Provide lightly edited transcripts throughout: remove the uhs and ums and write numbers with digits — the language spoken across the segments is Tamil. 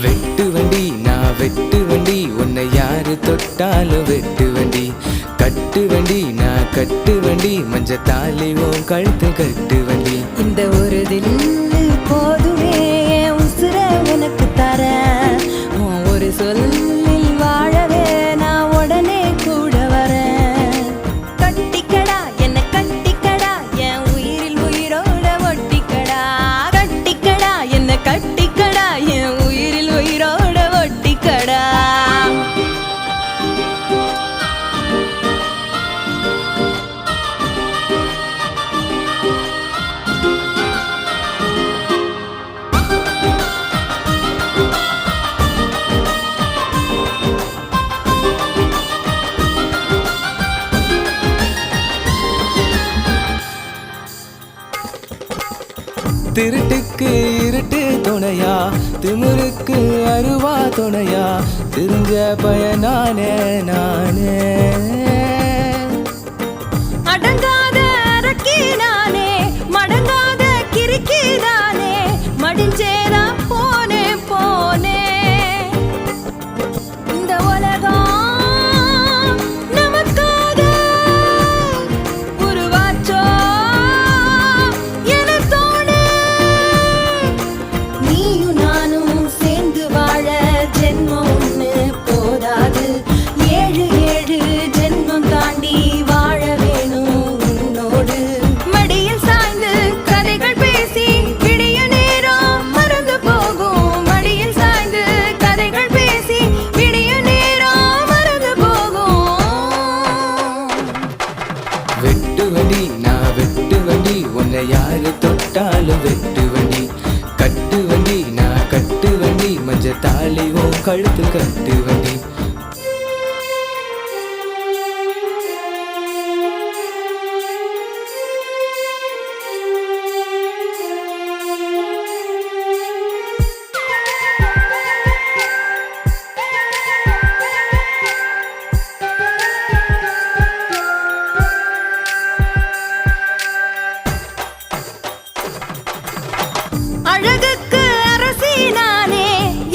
வெட்டு வண்டி நான் வெட்டு வண்டி உன்னை யாரு தொட்டாலும் வெட்டு வண்டி கட்டு வண்டி நான் கட்டு வண்டி மஞ்ச தாலி உன் கழுத்து கட்டு வண்டி இந்த ஒரு தில்லு போதுமே உசுர உனக்கு தர ஒரு சொல்லில் வாழவே நான் உடனே கூட வரேன் கட்டிக்கடா என்ன கட்டிக்கடா என் உயிரில் உயிரோட ஒட்டிக்கடா கட்டிக்கடா என்ன கட்டிக்கடா என் உயிரில் உயிரோட ஒட்டிக்கடா திருட்டுக்கு இருட்டு துணையா திமிருக்கு அருவா துணையா தெரிஞ்ச பயனானே நானே அடங்காத அரக்கி நானே மடங்காத கிறுக்கி தானே மடிஞ்சேரா போனே போனே இந்த உலகம் நமக்காக உருவாச்சோ என தோணே நீயும் நானும் சேர்ந்து வாழ ஜென்மம் ஒன்று போதாது ஏழு ஏழு ஜென்மம் தாண்டி வாழ வேணும் உன்னோடு மடியில் சாய்ந்து கதைகள் பேசி விடிய நேரம் மறந்து போகும் மடியில் சாய்ந்து கதைகள் பேசி விடிய நேரம் மறந்து போகும் வெட்டு வண்டி நான் வெட்டு வண்டி உன்னை யாரு தொட்டாலும் வெட்டு வண்டி கட்டு வண்டி நான் கட்டு வண்டி மஞ்ச தாலி உன் கழுத்து கட்டு வண்டி அழகுக்கு அரசி நானே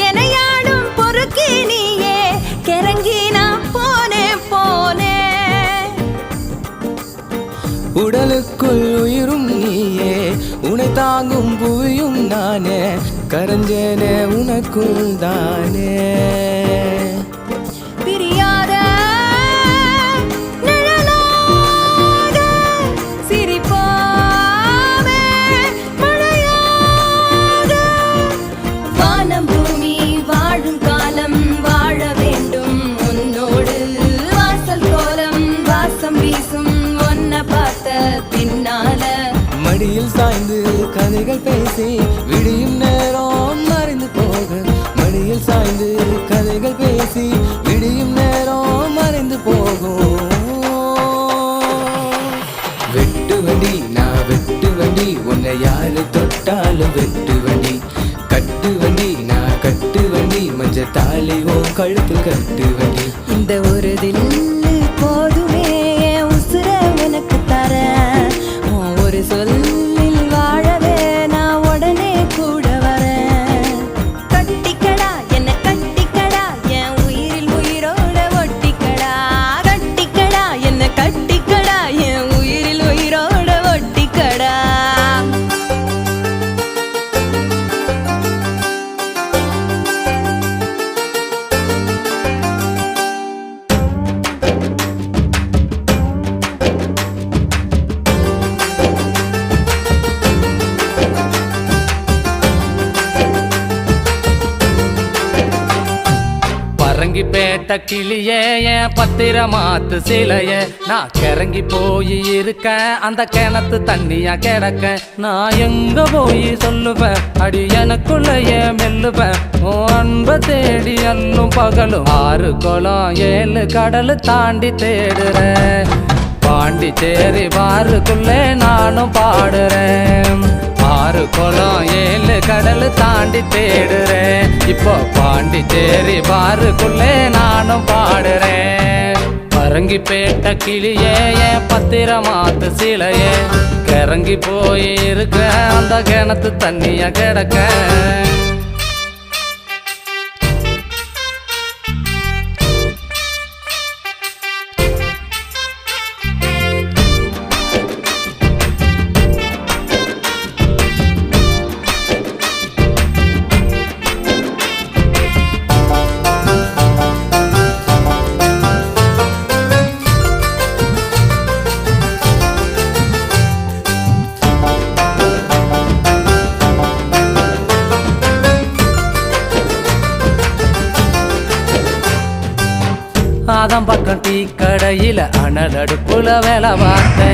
எனையாடும் பொறுக்கி நீயே கிறங்கி நான் போனே போனே உடலுக்குள் உயிரும் நீயே உனை தாங்கும் புவியும் நானே கரஞ்சேனே உனக்குள் தானே பிரியாத நிழலாக சிரிப்பாவே மழையாக வானம் பூமி வாழும் காலம் வாழ வேண்டும் உன்னோடு வாசல் கோலம் வாசம் வீசும் ஒன்ன பார்த்த பின்னால மடியில் சாய்ந்து கதைகள் பேசி விடியும் நேரம் மறைந்து போக மடியில் சாய்ந்து கதைகள் பேசி விடியும் நேரம் மறைந்து போகும் வெட்டு வண்டி நான் வெட்டு வண்டி உன்னை யாரு தொட்டாலும் வெட்டு வண்டி கட்டு வண்டி நான் கட்டு வண்டி மஞ்ச தாலி உன் கழுத்து கட்டு வண்டி இந்த ஒரு தில்லு போதுமே உசுர உனக்கு தர ஒரு சொல்லில் வாழவே நான் உடனே கூட வரேன் கட்டிக்கடா என்ன கட்டிக்கடா என் உயிரில் உயிரோட ஒட்டிக்கடா கட்டிக்கடா என்ன கட்டிக்கடா என் உயிரில் உயிரோட ஒட்டிக்கடா பரங்கி பேட்ட கிளியே என் பத்திரமாத்து சிலைய நான் கிறங்கி போய் இருக்கேன் அந்த கிணத்து தண்ணியா கிடக்க நான் எங்க போய் சொல்லுவேன் அடி எனக்குள்ளையே மெல்லுவேன் ஓ அன்ப தேடி அல்லும் பகலும் 6 குளம் 7 கடல் தாண்டி தேடுறேன் பாண்டிச்சேரி பாருக்குள்ளே நானும் பாடுறேன் 6 குளம் 7 கடல் தாண்டி தேடுறேன். இப்போ பாண்டிச்சேரி பாருக்குள்ளே நானும் பாடுறேன். பரங்கிப்பேட்ட கிளியே என் பத்திரமாத்து சிலையே, கிறங்கி போய் இருக்க அந்த கிணத்து தண்ணிய கிடக்க. அதம் பக்கம் டீ கடையில அனல் அடுப்புல வேலை பார்த்தேன்.